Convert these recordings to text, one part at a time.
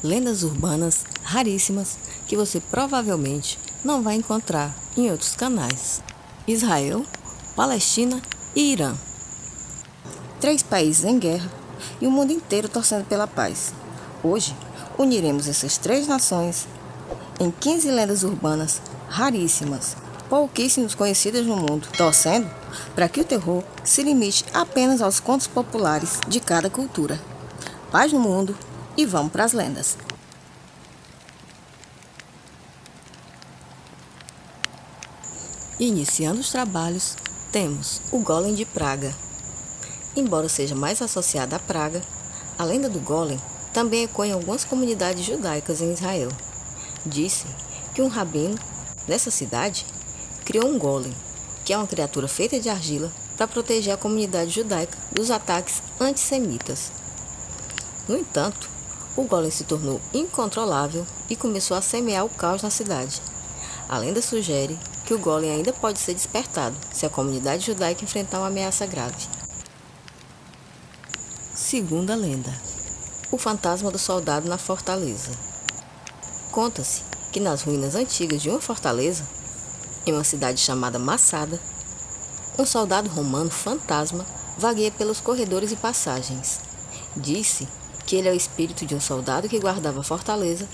lendas urbanas raríssimas que você provavelmente não vai encontrar em outros canais. Israel, Palestina e Irã. 3 países em guerra e o mundo inteiro torcendo pela paz. Hoje, uniremos essas 3 nações em 15 lendas urbanas raríssimas, pouquíssimos conhecidas no mundo, torcendo para que o terror se limite apenas aos contos populares de cada cultura. Paz no mundo e vamos para as lendas. Iniciando os trabalhos, temos o Golem de Praga. Embora seja mais associada à praga, a lenda do Golem também ecoa em algumas comunidades judaicas em Israel. Disse que um rabino nessa cidade criou um golem, que é uma criatura feita de argila, para proteger a comunidade judaica dos ataques antissemitas. No entanto, o golem se tornou incontrolável e começou a semear o caos na cidade. A lenda sugere que o golem ainda pode ser despertado se a comunidade judaica enfrentar uma ameaça grave. Segunda lenda: o fantasma do soldado na fortaleza. Conta-se que nas ruínas antigas de uma fortaleza, em uma cidade chamada Massada, um soldado romano fantasma vagueia pelos corredores e passagens. Disse que ele é o espírito de um soldado que guardava a fortaleza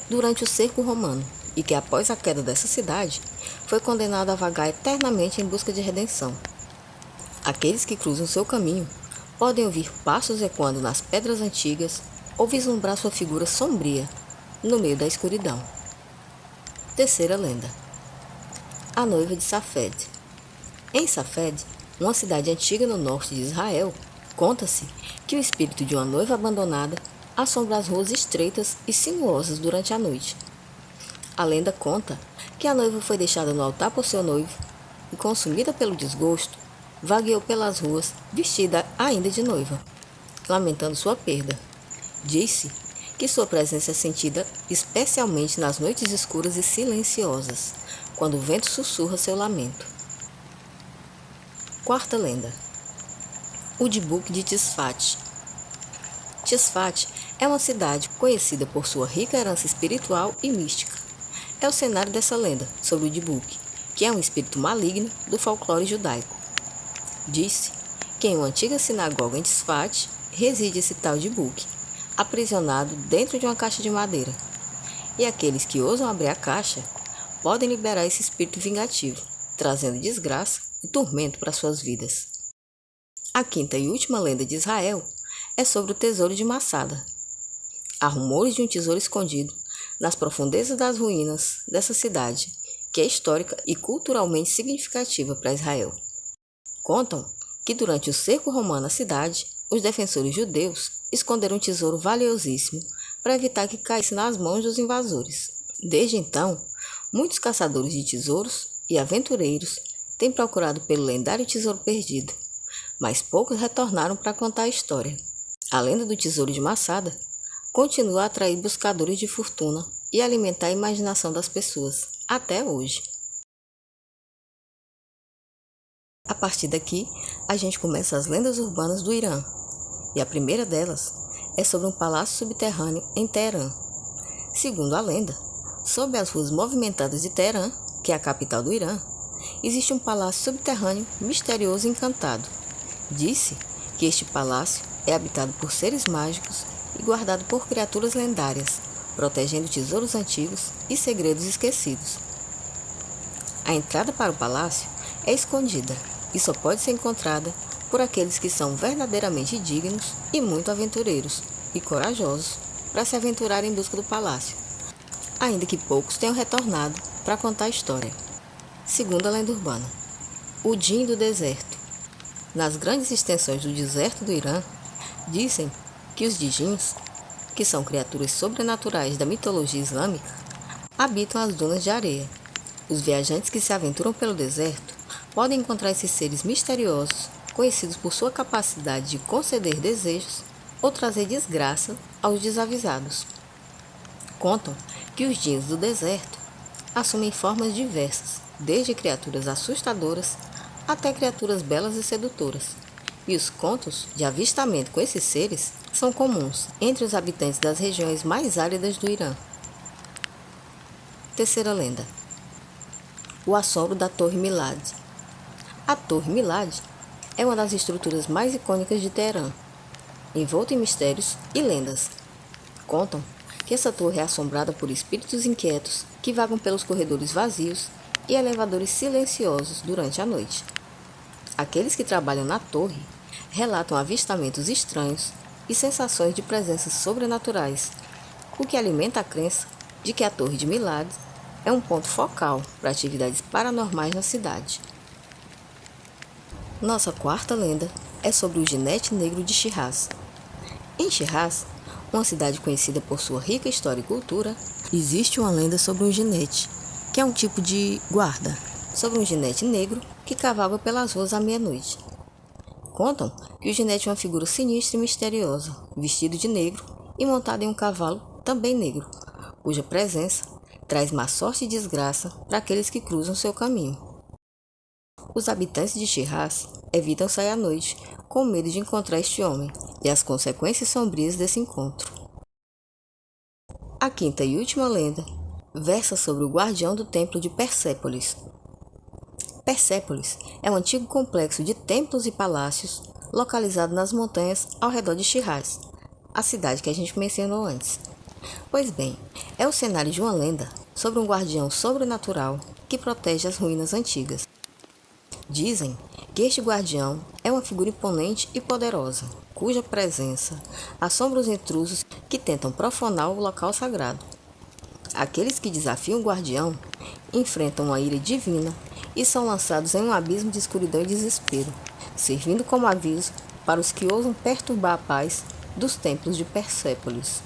durante o cerco romano e que após a queda dessa cidade foi condenado a vagar eternamente em busca de redenção. Aqueles que cruzam seu caminho podem ouvir passos ecoando nas pedras antigas ou vislumbrar sua figura sombria no meio da escuridão. Terceira lenda: a noiva de Safed. Em Safed, uma cidade antiga no norte de Israel, conta-se que o espírito de uma noiva abandonada assombra as ruas estreitas e sinuosas durante a noite. A lenda conta que a noiva foi deixada no altar por seu noivo e, consumida pelo desgosto, vagueou pelas ruas vestida ainda de noiva, lamentando sua perda. Disse que sua presença é sentida especialmente nas noites escuras e silenciosas, quando o vento sussurra seu lamento. Quarta lenda: o Dybbuk de Tzfat. Tzfat é uma cidade conhecida por sua rica herança espiritual e mística. É o cenário dessa lenda sobre o Dybbuk, que é um espírito maligno do folclore judaico. Disse que em uma antiga sinagoga em Tzfat reside esse tal Dybbuk, aprisionado dentro de uma caixa de madeira. E aqueles que ousam abrir a caixa podem liberar esse espírito vingativo, trazendo desgraça e tormento para suas vidas. A quinta e última lenda de Israel é sobre o tesouro de Massada. Há rumores de um tesouro escondido nas profundezas das ruínas dessa cidade, que é histórica e culturalmente significativa para Israel. Contam que durante o cerco romano à cidade, os defensores judeus esconderam um tesouro valiosíssimo para evitar que caísse nas mãos dos invasores. Desde então, muitos caçadores de tesouros e aventureiros têm procurado pelo lendário tesouro perdido, mas poucos retornaram para contar a história. A lenda do tesouro de Massada continua a atrair buscadores de fortuna e alimentar a imaginação das pessoas, até hoje. A partir daqui, a gente começa as lendas urbanas do Irã, e a primeira delas é sobre um palácio subterrâneo em Teherã. Segundo a lenda, sob as ruas movimentadas de Teherã, que é a capital do Irã, existe um palácio subterrâneo misterioso e encantado. Disse que este palácio é habitado por seres mágicos e guardado por criaturas lendárias, protegendo tesouros antigos e segredos esquecidos. A entrada para o palácio é escondida e só pode ser encontrada por aqueles que são verdadeiramente dignos e muito aventureiros e corajosos para se aventurar em busca do palácio, ainda que poucos tenham retornado para contar a história. Segunda lenda urbana: o Djinn do deserto. Nas grandes extensões do deserto do Irã, dizem que os djinns, que são criaturas sobrenaturais da mitologia islâmica, habitam as dunas de areia. Os viajantes que se aventuram pelo deserto podem encontrar esses seres misteriosos, conhecidos por sua capacidade de conceder desejos ou trazer desgraça aos desavisados. Contam que os djinns do deserto assumem formas diversas, desde criaturas assustadoras até criaturas belas e sedutoras, e os contos de avistamento com esses seres são comuns entre os habitantes das regiões mais áridas do Irã. Terceira lenda: o assombro da Torre Milad. A Torre Milad é uma das estruturas mais icônicas de Teherã, envolta em mistérios e lendas. Contam que essa torre é assombrada por espíritos inquietos que vagam pelos corredores vazios e elevadores silenciosos durante a noite. Aqueles que trabalham na torre relatam avistamentos estranhos e sensações de presenças sobrenaturais, o que alimenta a crença de que a Torre de Milad é um ponto focal para atividades paranormais na cidade. Nossa quarta lenda é sobre o jinete negro de Shiraz. Em Shiraz, uma cidade conhecida por sua rica história e cultura, existe uma lenda sobre um jinete, que é um tipo de guarda, sobre um jinete negro que cavalga pelas ruas à meia-noite. Contam que o jinete é uma figura sinistra e misteriosa, vestido de negro e montado em um cavalo também negro, cuja presença traz má sorte e desgraça para aqueles que cruzam seu caminho. Os habitantes de Shiraz evitam sair à noite com medo de encontrar este homem e as consequências sombrias desse encontro. A quinta e última lenda versa sobre o guardião do templo de Persépolis. Persépolis é um antigo complexo de templos e palácios localizado nas montanhas ao redor de Shiraz, a cidade que a gente mencionou antes. Pois bem, é o cenário de uma lenda sobre um guardião sobrenatural que protege as ruínas antigas. Dizem que este guardião é uma figura imponente e poderosa, cuja presença assombra os intrusos que tentam profanar o local sagrado. Aqueles que desafiam o guardião enfrentam uma ira divina e são lançados em um abismo de escuridão e desespero, servindo como aviso para os que ousam perturbar a paz dos templos de Persépolis.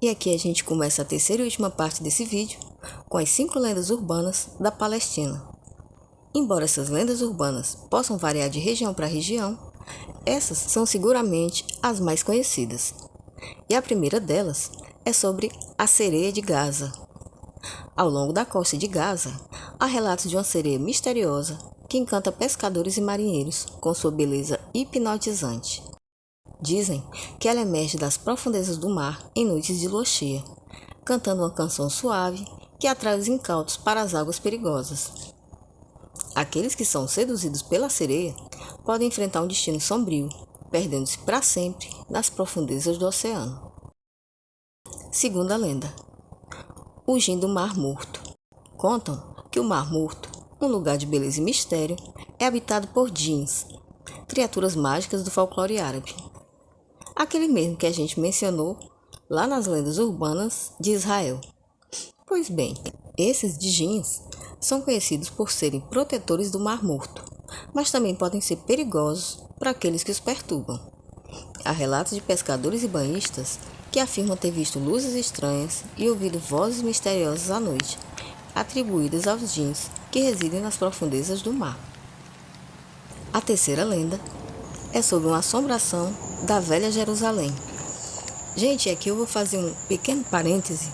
E aqui a gente começa a terceira e última parte desse vídeo com as 5 lendas urbanas da Palestina. Embora essas lendas urbanas possam variar de região para região, essas são seguramente as mais conhecidas. E a primeira delas é sobre a sereia de Gaza. Ao longo da costa de Gaza, há relatos de uma sereia misteriosa que encanta pescadores e marinheiros com sua beleza hipnotizante. Dizem que ela emerge das profundezas do mar em noites de lua cheia, cantando uma canção suave que atrai os incautos para as águas perigosas. Aqueles que são seduzidos pela sereia podem enfrentar um destino sombrio, perdendo-se para sempre nas profundezas do oceano. Segunda lenda: o Jin do Mar Morto. Contam que o Mar Morto, um lugar de beleza e mistério, é habitado por djinns, criaturas mágicas do folclore árabe. Aquele mesmo que a gente mencionou lá nas lendas urbanas de Israel. Pois bem, esses djinns são conhecidos por serem protetores do Mar Morto, mas também podem ser perigosos para aqueles que os perturbam. Há relatos de pescadores e banhistas que afirmam ter visto luzes estranhas e ouvido vozes misteriosas à noite, atribuídas aos djinns que residem nas profundezas do mar. A terceira lenda é sobre uma assombração da Velha Jerusalém. Gente, aqui eu vou fazer um pequeno parêntese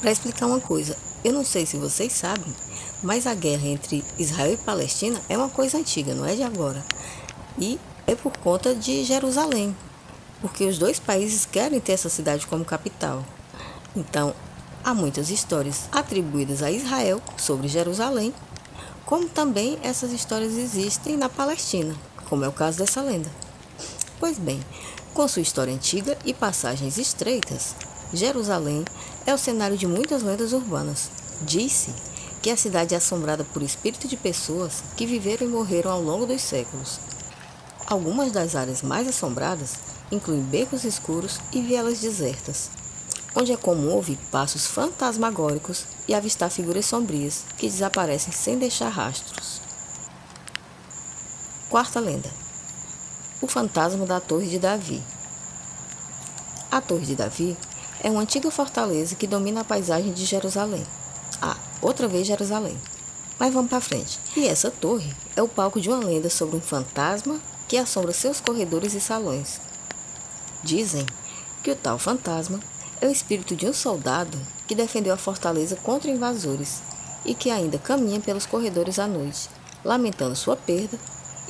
para explicar uma coisa. Eu não sei se vocês sabem, mas a guerra entre Israel e Palestina é uma coisa antiga, não é de agora. E é por conta de Jerusalém, porque os dois países querem ter essa cidade como capital. Então, há muitas histórias atribuídas a Israel sobre Jerusalém, como também essas histórias existem na Palestina, como é o caso dessa lenda. Pois bem, com sua história antiga e passagens estreitas, Jerusalém é o cenário de muitas lendas urbanas. Diz-se que a cidade é assombrada por espíritos de pessoas que viveram e morreram ao longo dos séculos. Algumas das áreas mais assombradas incluem becos escuros e vielas desertas, onde é comum ouvir passos fantasmagóricos e avistar figuras sombrias que desaparecem sem deixar rastros. Quarta lenda: o fantasma da Torre de Davi. A Torre de Davi é uma antiga fortaleza que domina a paisagem de Jerusalém. Outra vez Jerusalém. Mas vamos para frente. E essa torre é o palco de uma lenda sobre um fantasma que assombra seus corredores e salões. Dizem que o tal fantasma é o espírito de um soldado que defendeu a fortaleza contra invasores e que ainda caminha pelos corredores à noite, lamentando sua perda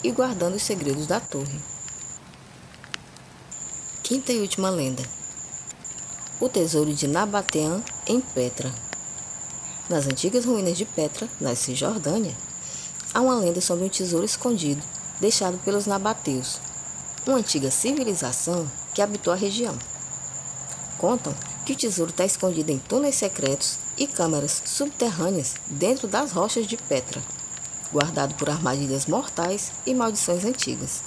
e guardando os segredos da torre. Quinta e última lenda. O tesouro de Nabatean em Petra. Nas antigas ruínas de Petra, na Cisjordânia, há uma lenda sobre um tesouro escondido deixado pelos nabateus, uma antiga civilização que habitou a região. Contam que o tesouro está escondido em túneis secretos e câmaras subterrâneas dentro das rochas de Petra, guardado por armadilhas mortais e maldições antigas.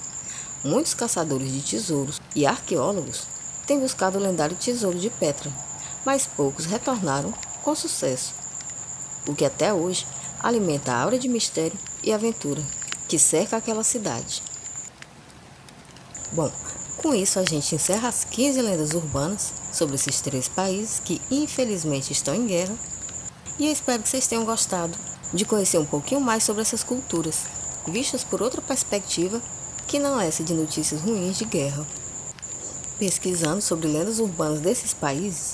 Muitos caçadores de tesouros e arqueólogos têm buscado o lendário tesouro de Petra, mas poucos retornaram com sucesso, o que até hoje alimenta a aura de mistério e aventura que cerca aquela cidade. Bom, com isso a gente encerra as 15 lendas urbanas sobre esses 3 países que infelizmente estão em guerra, e eu espero que vocês tenham gostado de conhecer um pouquinho mais sobre essas culturas, vistas por outra perspectiva que não é essa de notícias ruins de guerra. Pesquisando sobre lendas urbanas desses países,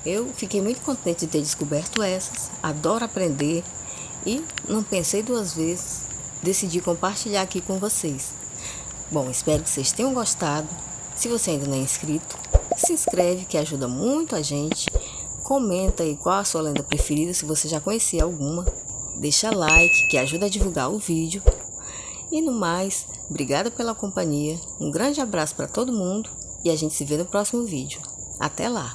eu fiquei muito contente de ter descoberto essas, adoro aprender e não pensei 2 vezes, decidi compartilhar aqui com vocês. Bom, espero que vocês tenham gostado. Se você ainda não é inscrito, se inscreve que ajuda muito a gente. Comenta aí qual a sua lenda preferida, se você já conhecia alguma. Deixa like que ajuda a divulgar o vídeo. E no mais, obrigada pela companhia, um grande abraço para todo mundo e a gente se vê no próximo vídeo. Até lá!